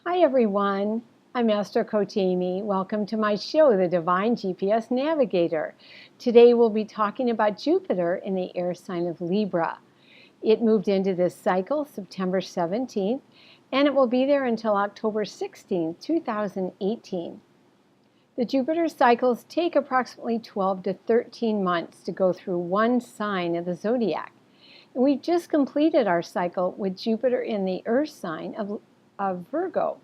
Hi everyone, I'm Astro Amy. Welcome to my show, The Divine GPS Navigator. Today we'll be talking about Jupiter in the air sign of Libra. It moved into this cycle September 17th, and it will be there until October 16th, 2018. The Jupiter cycles take approximately 12 to 13 months to go through one sign of the zodiac. And we've just completed our cycle with Jupiter in the earth sign of Virgo.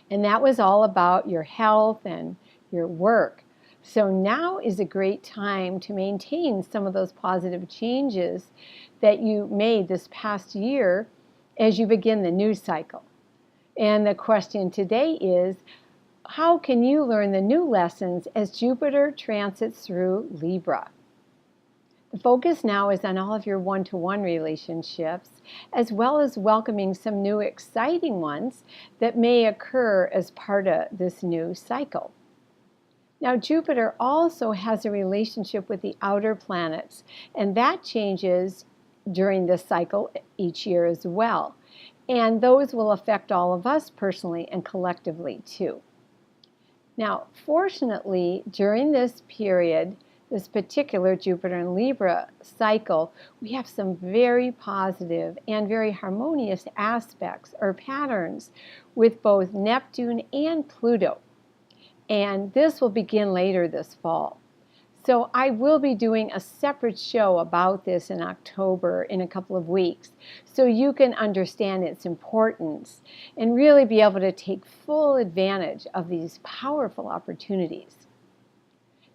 And that was all about your health and your work. So now is a great time to maintain some of those positive changes that you made this past year as you begin the new cycle. And the question today is, how can you learn the new lessons as Jupiter transits through Libra? The focus now is on all of your one-to-one relationships, as well as welcoming some new exciting ones that may occur as part of this new cycle. Now, Jupiter also has a relationship with the outer planets, and that changes during this cycle each year as well. And those will affect all of us personally and collectively too. Now, fortunately, during this period, this particular Jupiter and Libra cycle, we have some very positive and very harmonious aspects or patterns with both Neptune and Pluto. And this will begin later this fall. So I will be doing a separate show about this in October in a couple of weeks, so you can understand its importance and really be able to take full advantage of these powerful opportunities.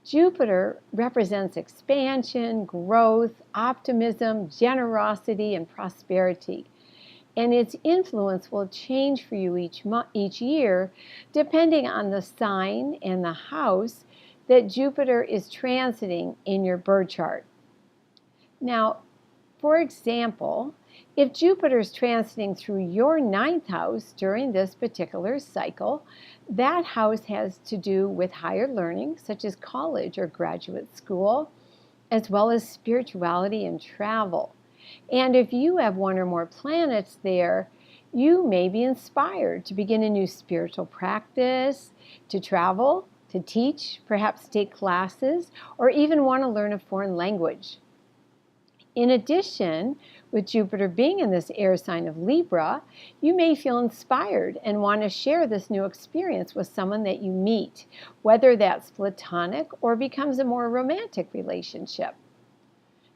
Jupiter represents expansion, growth, optimism, generosity, and prosperity. And its influence will change for you each year depending on the sign and the house that Jupiter is transiting in your birth chart. Now, for example, if Jupiter is transiting through your ninth house during this particular cycle, that house has to do with higher learning, such as college or graduate school, as well as spirituality and travel. And if you have one or more planets there, you may be inspired to begin a new spiritual practice, to travel, to teach, perhaps take classes, or even want to learn a foreign language. In addition, with Jupiter being in this air sign of Libra, you may feel inspired and want to share this new experience with someone that you meet, whether that's platonic or becomes a more romantic relationship.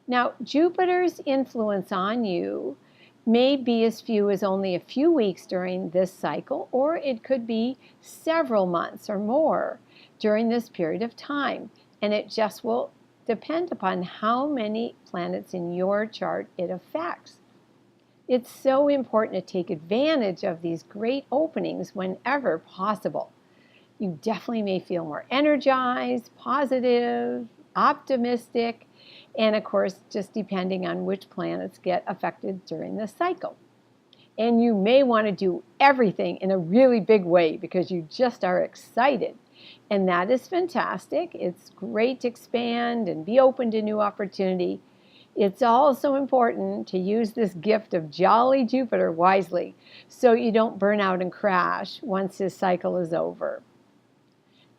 Now, Jupiter's influence on you may be as few as only a few weeks during this cycle, or it could be several months or more during this period of time, and it just will depend upon how many planets in your chart it affects. It's so important to take advantage of these great openings whenever possible. You definitely may feel more energized, positive, optimistic, and of course, just depending on which planets get affected during this cycle. And you may want to do everything in a really big way because you just are excited. And that is fantastic. It's great to expand and be open to new opportunity. It's also important to use this gift of jolly Jupiter wisely so you don't burn out and crash once this cycle is over.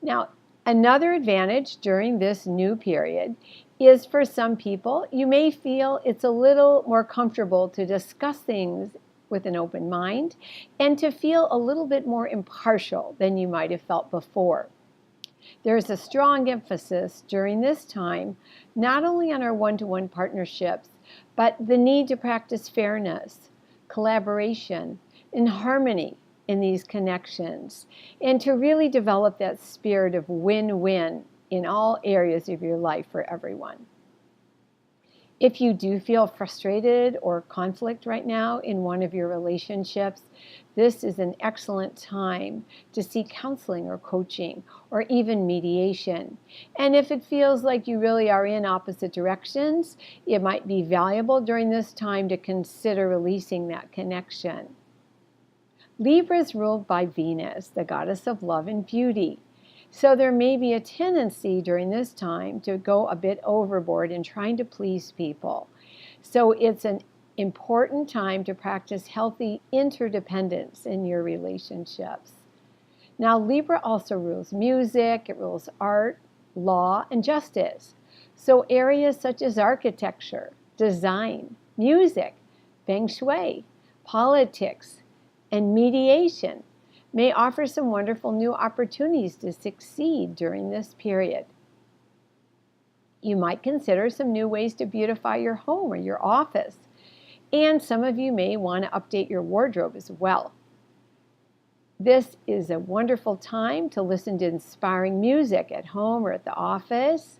Now, another advantage during this new period is for some people, you may feel it's a little more comfortable to discuss things with an open mind and to feel a little bit more impartial than you might have felt before. There's a strong emphasis during this time, not only on our one-to-one partnerships, but the need to practice fairness, collaboration, and harmony in these connections, and to really develop that spirit of win-win in all areas of your life for everyone. If you do feel frustrated or conflict right now in one of your relationships, this is an excellent time to seek counseling or coaching or even mediation. And if it feels like you really are in opposite directions, it might be valuable during this time to consider releasing that connection. Libra is ruled by Venus, the goddess of love and beauty. So there may be a tendency during this time to go a bit overboard in trying to please people. So it's an important time to practice healthy interdependence in your relationships. Now, Libra also rules music, it rules art, law, and justice. So areas such as architecture, design, music, feng shui, politics, and mediation may offer some wonderful new opportunities to succeed during this period. You might consider some new ways to beautify your home or your office, and some of you may want to update your wardrobe as well. This is a wonderful time to listen to inspiring music at home or at the office,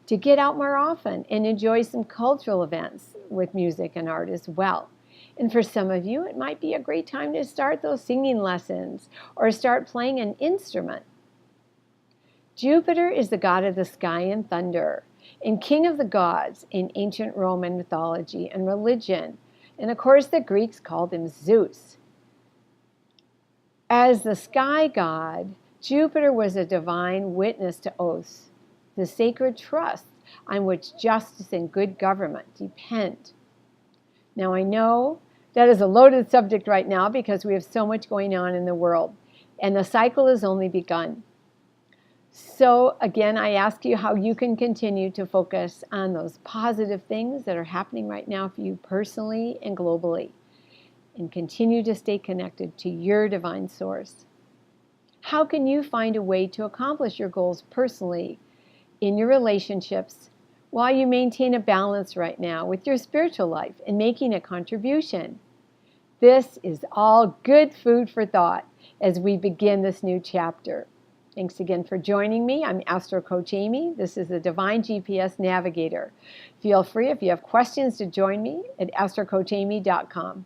to get out more often and enjoy some cultural events with music and art as well. And for some of you, it might be a great time to start those singing lessons or start playing an instrument. Jupiter is the god of the sky and thunder, and king of the gods in ancient Roman mythology and religion. And of course, the Greeks called him Zeus. As the sky god, Jupiter was a divine witness to oaths, the sacred trust on which justice and good government depend. Now, I know that is a loaded subject right now because we have so much going on in the world, and the cycle has only begun. So again, I ask you how you can continue to focus on those positive things that are happening right now for you personally and globally, and continue to stay connected to your divine source. How can you find a way to accomplish your goals personally in your relationships while you maintain a balance right now with your spiritual life and making a contribution? This is all good food for thought as we begin this new chapter. Thanks again for joining me. I'm Astro Coach Amy. This is the Divine GPS Navigator. Feel free, if you have questions, to join me at astrocoachamy.com.